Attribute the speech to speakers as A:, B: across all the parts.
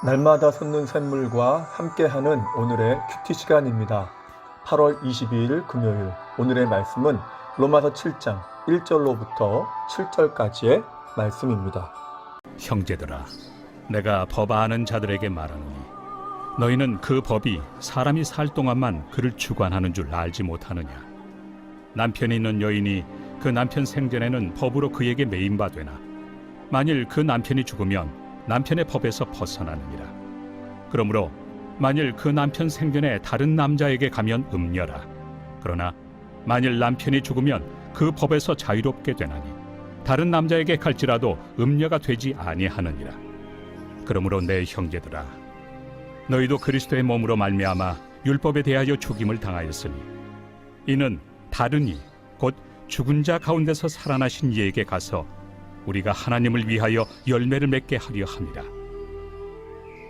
A: 날마다 솟는 샘물과 함께하는 오늘의 큐티 시간입니다. 8월 22일 금요일 오늘의 말씀은 로마서 7장 1절로부터 7절까지의 말씀입니다.
B: 형제들아, 내가 법 아는 자들에게 말하노니 너희는 그 법이 사람이 살 동안만 그를 주관하는 줄 알지 못하느냐. 남편이 있는 여인이 그 남편 생전에는 법으로 그에게 매인 바 되나 만일 그 남편이 죽으면 남편의 법에서 벗어나느니라. 그러므로 만일 그 남편 생전에 다른 남자에게 가면 음녀라. 그러나 만일 남편이 죽으면 그 법에서 자유롭게 되나니 다른 남자에게 갈지라도 음녀가 되지 아니하느니라. 그러므로 내 형제들아, 너희도 그리스도의 몸으로 말미암아 율법에 대하여 죽임을 당하였으니 이는 다른 이 곧 죽은 자 가운데서 살아나신 이에게 가서 우리가 하나님을 위하여 열매를 맺게 하려 함이라.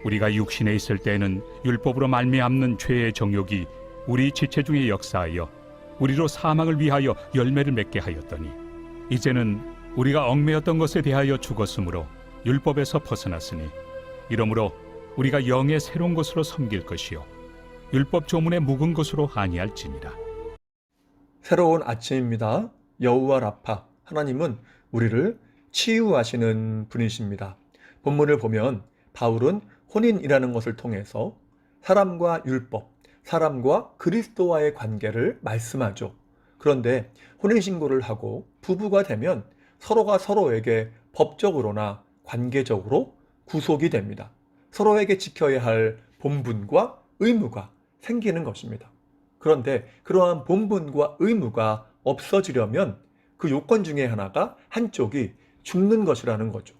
B: 우리가 육신에 있을 때에는 율법으로 말미암는 죄의 정욕이 우리 지체 중에 역사하여 우리로 사망을 위하여 열매를 맺게 하였더니 이제는 우리가 얽매였던 것에 대하여 죽었으므로 율법에서 벗어났으니 이러므로 우리가 영의 새로운 것으로 섬길 것이요 율법 조문의 묵은 것으로 아니할지니라.
A: 새로운 아침입니다. 여호와 라파 하나님은 우리를 치유하시는 분이십니다. 본문을 보면 바울은 혼인이라는 것을 통해서 사람과 율법, 사람과 그리스도와의 관계를 말씀하죠. 그런데 혼인신고를 하고 부부가 되면 서로가 서로에게 법적으로나 관계적으로 구속이 됩니다. 서로에게 지켜야 할 본분과 의무가 생기는 것입니다. 그런데 그러한 본분과 의무가 없어지려면 그 요건 중에 하나가 한쪽이 죽는 것이라는 거죠.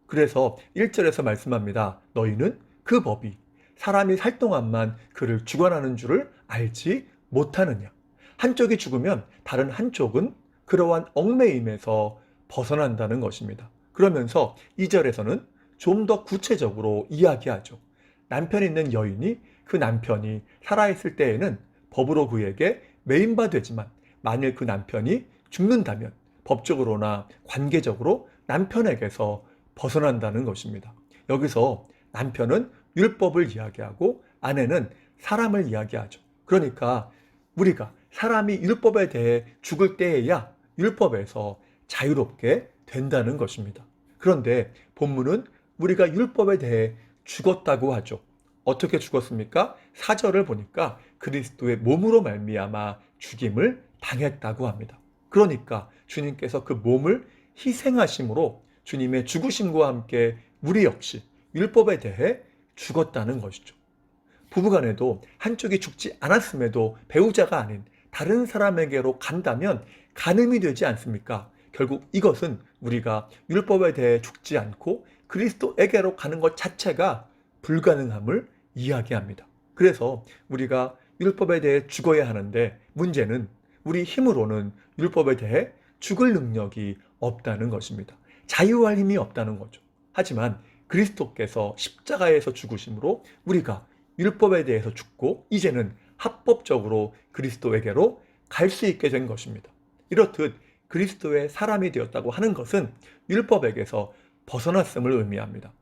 A: 그래서 1절에서 말씀합니다. 너희는 그 법이 사람이 살 동안만 그를 주관하는 줄을 알지 못하느냐. 한쪽이 죽으면 다른 한쪽은 그러한 얽매임에서 벗어난다는 것입니다. 그러면서 2절에서는 좀 더 구체적으로 이야기하죠. 남편이 있는 여인이 그 남편이 살아있을 때에는 법으로 그에게 매인바 되지만 만일 그 남편이 죽는다면 법적으로나 관계적으로 남편에게서 벗어난다는 것입니다. 여기서 남편은 율법을 이야기하고 아내는 사람을 이야기하죠. 그러니까 우리가 사람이 율법에 대해 죽을 때에야 율법에서 자유롭게 된다는 것입니다. 그런데 본문은 우리가 율법에 대해 죽었다고 하죠. 어떻게 죽었습니까? 4절을 보니까 그리스도의 몸으로 말미암아 죽임을 당했다고 합니다. 그러니까 주님께서 그 몸을 희생하심으로 주님의 죽으심과 함께 우리 역시 율법에 대해 죽었다는 것이죠. 부부간에도 한쪽이 죽지 않았음에도 배우자가 아닌 다른 사람에게로 간다면 간음이 되지 않습니까? 결국 이것은 우리가 율법에 대해 죽지 않고 그리스도에게로 가는 것 자체가 불가능함을 이야기합니다. 그래서 우리가 율법에 대해 죽어야 하는데 문제는 우리 힘으로는 율법에 대해 죽을 능력이 없다는 것입니다. 자유할 힘이 없다는 거죠. 하지만 그리스도께서 십자가에서 죽으심으로 우리가 율법에 대해서 죽고 이제는 합법적으로 그리스도에게로 갈 수 있게 된 것입니다. 이렇듯 그리스도의 사람이 되었다고 하는 것은 율법에게서 벗어났음을 의미합니다.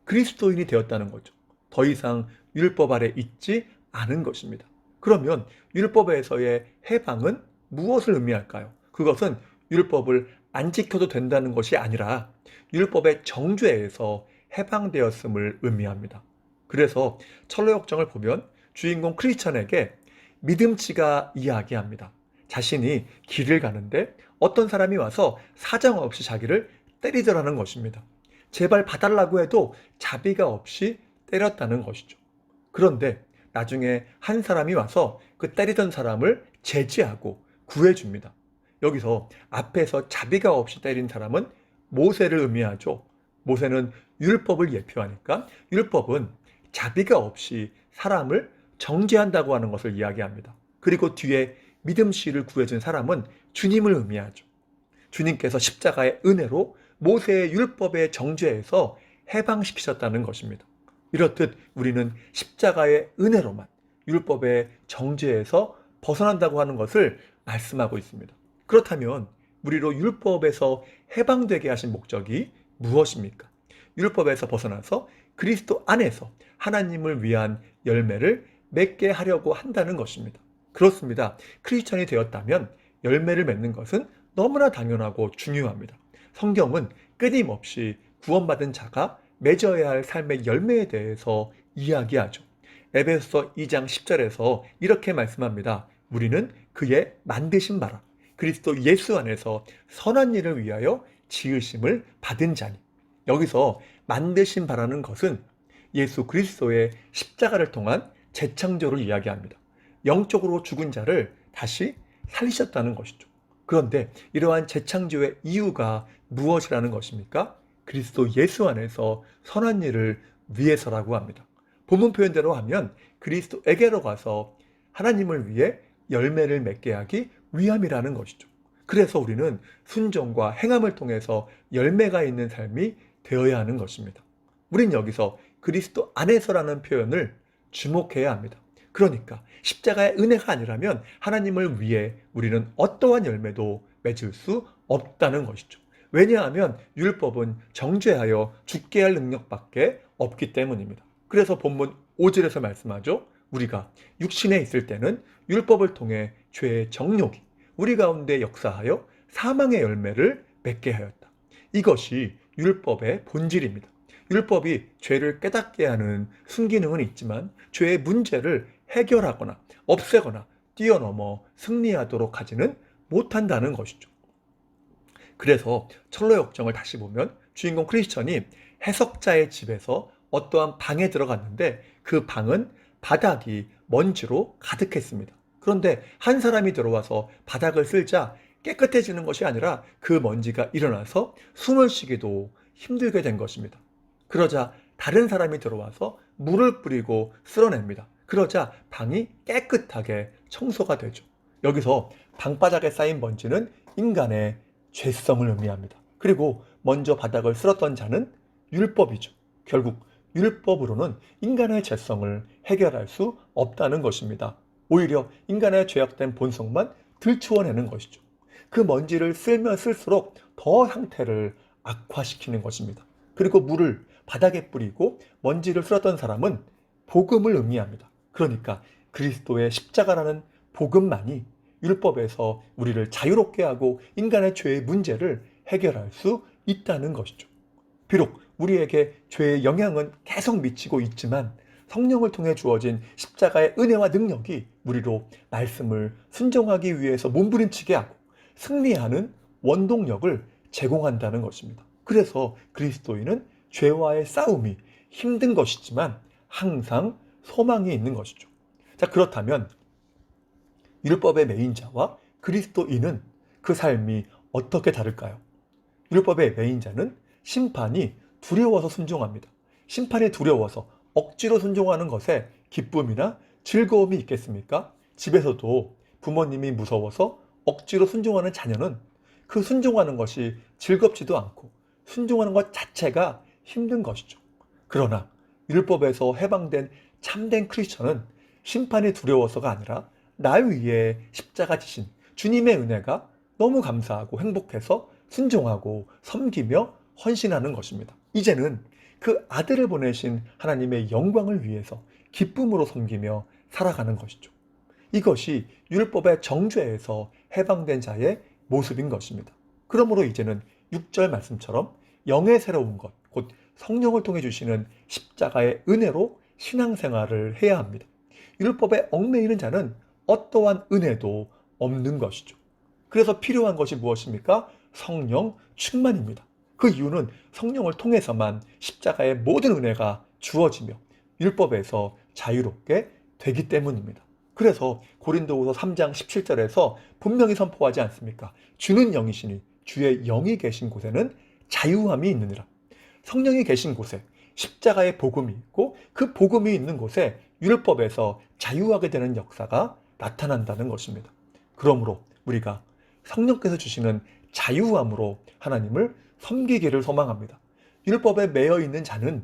A: 그리스도인이 되었다는 거죠. 더 이상 율법 아래 있지 않은 것입니다. 그러면 율법에서의 해방은 무엇을 의미할까요? 그것은 율법을 안 지켜도 된다는 것이 아니라 율법의 정죄에서 해방되었음을 의미합니다. 그래서 철로역정을 보면 주인공 크리스천에게 믿음치가 이야기합니다. 자신이 길을 가는데 어떤 사람이 와서 사정없이 자기를 때리더라는 것입니다. 제발 봐달라고 해도 자비가 없이 때렸다는 것이죠. 그런데 나중에 한 사람이 와서 그 때리던 사람을 제지하고 구해줍니다. 여기서 앞에서 자비가 없이 때린 사람은 모세를 의미하죠. 모세는 율법을 예표하니까 율법은 자비가 없이 사람을 정죄한다고 하는 것을 이야기합니다. 그리고 뒤에 믿음씨를 구해준 사람은 주님을 의미하죠. 주님께서 십자가의 은혜로 모세의 율법의 정죄에서 해방시키셨다는 것입니다. 이렇듯 우리는 십자가의 은혜로만 율법의 정죄에서 벗어난다고 하는 것을 말씀하고 있습니다. 그렇다면 우리로 율법에서 해방되게 하신 목적이 무엇입니까? 율법에서 벗어나서 그리스도 안에서 하나님을 위한 열매를 맺게 하려고 한다는 것입니다. 그렇습니다. 크리스천이 되었다면 열매를 맺는 것은 너무나 당연하고 중요합니다. 성경은 끊임없이 구원받은 자가 맺어야 할 삶의 열매에 대해서 이야기하죠. 에베소서 2장 10절에서 이렇게 말씀합니다. 우리는 그의 만드신 바라 그리스도 예수 안에서 선한 일을 위하여 지으심을 받은 자니. 여기서 만드신 바라는 것은 예수 그리스도의 십자가를 통한 재창조를 이야기합니다. 영적으로 죽은 자를 다시 살리셨다는 것이죠. 그런데 이러한 재창조의 이유가 무엇이라는 것입니까? 그리스도 예수 안에서 선한 일을 위해서라고 합니다. 본문 표현대로 하면 그리스도에게로 가서 하나님을 위해 열매를 맺게 하기 위함이라는 것이죠. 그래서 우리는 순종과 행함을 통해서 열매가 있는 삶이 되어야 하는 것입니다. 우린 여기서 그리스도 안에서라는 표현을 주목해야 합니다. 그러니까 십자가의 은혜가 아니라면 하나님을 위해 우리는 어떠한 열매도 맺을 수 없다는 것이죠. 왜냐하면 율법은 정죄하여 죽게 할 능력밖에 없기 때문입니다. 그래서 본문 5절에서 말씀하죠. 우리가 육신에 있을 때는 율법을 통해 죄의 정욕이 우리 가운데 역사하여 사망의 열매를 맺게 하였다. 이것이 율법의 본질입니다. 율법이 죄를 깨닫게 하는 순기능은 있지만 죄의 문제를 해결하거나 없애거나 뛰어넘어 승리하도록 하지는 못한다는 것이죠. 그래서 철로 역정을 다시 보면 주인공 크리스천이 해석자의 집에서 어떠한 방에 들어갔는데 그 방은 바닥이 먼지로 가득했습니다. 그런데 한 사람이 들어와서 바닥을 쓸자 깨끗해지는 것이 아니라 그 먼지가 일어나서 숨을 쉬기도 힘들게 된 것입니다. 그러자 다른 사람이 들어와서 물을 뿌리고 쓸어냅니다. 그러자 방이 깨끗하게 청소가 되죠. 여기서 방바닥에 쌓인 먼지는 인간의 죄성을 의미합니다. 그리고 먼저 바닥을 쓸었던 자는 율법이죠. 결국 율법으로는 인간의 죄성을 해결할 수 없다는 것입니다. 오히려 인간의 죄악된 본성만 들추어내는 것이죠. 그 먼지를 쓸면 쓸수록 더 상태를 악화시키는 것입니다. 그리고 물을 바닥에 뿌리고 먼지를 쓸었던 사람은 복음을 의미합니다. 그러니까 그리스도의 십자가라는 복음만이 율법에서 우리를 자유롭게 하고 인간의 죄의 문제를 해결할 수 있다는 것이죠. 비록 우리에게 죄의 영향은 계속 미치고 있지만 성령을 통해 주어진 십자가의 은혜와 능력이 우리로 말씀을 순종하기 위해서 몸부림치게 하고 승리하는 원동력을 제공한다는 것입니다. 그래서 그리스도인은 죄와의 싸움이 힘든 것이지만 항상 소망이 있는 것이죠. 자, 그렇다면 율법의 매인자와 그리스도인은 그 삶이 어떻게 다를까요? 율법의 매인자는 심판이 두려워서 순종합니다. 심판이 두려워서 억지로 순종하는 것에 기쁨이나 즐거움이 있겠습니까? 집에서도 부모님이 무서워서 억지로 순종하는 자녀는 그 순종하는 것이 즐겁지도 않고 순종하는 것 자체가 힘든 것이죠. 그러나 율법에서 해방된 참된 크리스천은 심판이 두려워서가 아니라 날 위해 십자가 지신 주님의 은혜가 너무 감사하고 행복해서 순종하고 섬기며 헌신하는 것입니다. 이제는 그 아들을 보내신 하나님의 영광을 위해서 기쁨으로 섬기며 살아가는 것이죠. 이것이 율법의 정죄에서 해방된 자의 모습인 것입니다. 그러므로 이제는 6절 말씀처럼 영의 새로운 것, 곧 성령을 통해 주시는 십자가의 은혜로 신앙생활을 해야 합니다. 율법에 얽매이는 자는 어떠한 은혜도 없는 것이죠. 그래서 필요한 것이 무엇입니까? 성령 충만입니다. 그 이유는 성령을 통해서만 십자가의 모든 은혜가 주어지며 율법에서 자유롭게 되기 때문입니다. 그래서 고린도후서 3장 17절에서 분명히 선포하지 않습니까? 주는 영이시니 주의 영이 계신 곳에는 자유함이 있느니라. 성령이 계신 곳에 십자가의 복음이 있고 그 복음이 있는 곳에 율법에서 자유하게 되는 역사가 나타난다는 것입니다. 그러므로 우리가 성령께서 주시는 자유함으로 하나님을 섬기기를 소망합니다. 율법에 매여 있는 자는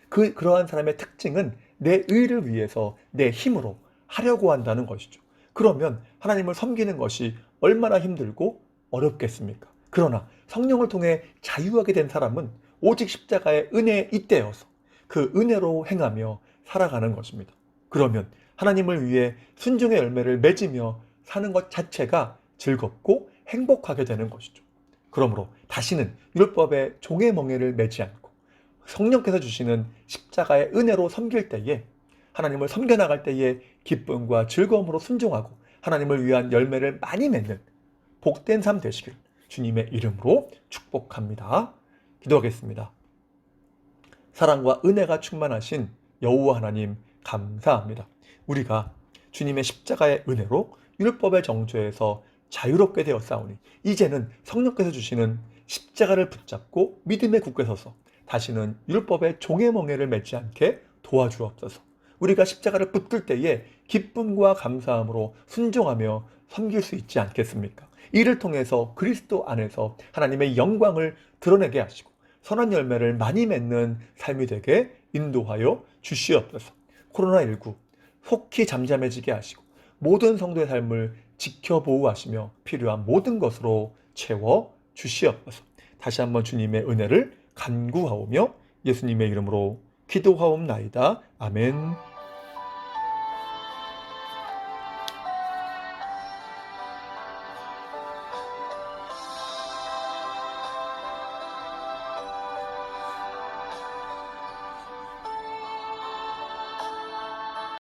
A: 그러한 사람의 특징은 내 의를 위해서 내 힘으로 하려고 한다는 것이죠. 그러면 하나님을 섬기는 것이 얼마나 힘들고 어렵겠습니까? 그러나 성령을 통해 자유하게 된 사람은 오직 십자가의 은혜에 잇대어서 그 은혜로 행하며 살아가는 것입니다. 그러면 하나님을 위해 순종의 열매를 맺으며 사는 것 자체가 즐겁고 행복하게 되는 것이죠. 그러므로 다시는 율법의 종의 멍에를 매지 않고 성령께서 주시는 십자가의 은혜로 섬길 때에, 하나님을 섬겨나갈 때에 기쁨과 즐거움으로 순종하고 하나님을 위한 열매를 많이 맺는 복된 삶 되시길 주님의 이름으로 축복합니다. 기도하겠습니다. 사랑과 은혜가 충만하신 여호와 하나님, 감사합니다. 우리가 주님의 십자가의 은혜로 율법의 정죄에서 자유롭게 되었사오니 이제는 성령께서 주시는 십자가를 붙잡고 믿음에 굳게 서서 다시는 율법의 종의 멍에를 맺지 않게 도와주옵소서. 우리가 십자가를 붙들 때에 기쁨과 감사함으로 순종하며 섬길 수 있지 않겠습니까? 이를 통해서 그리스도 안에서 하나님의 영광을 드러내게 하시고 선한 열매를 많이 맺는 삶이 되게 인도하여 주시옵소서. 코로나19 속히 잠잠해지게 하시고 모든 성도의 삶을 지켜보호하시며 필요한 모든 것으로 채워 주시옵소서. 다시 한번 주님의 은혜를 간구하오며 예수님의 이름으로 기도하옵나이다. 아멘.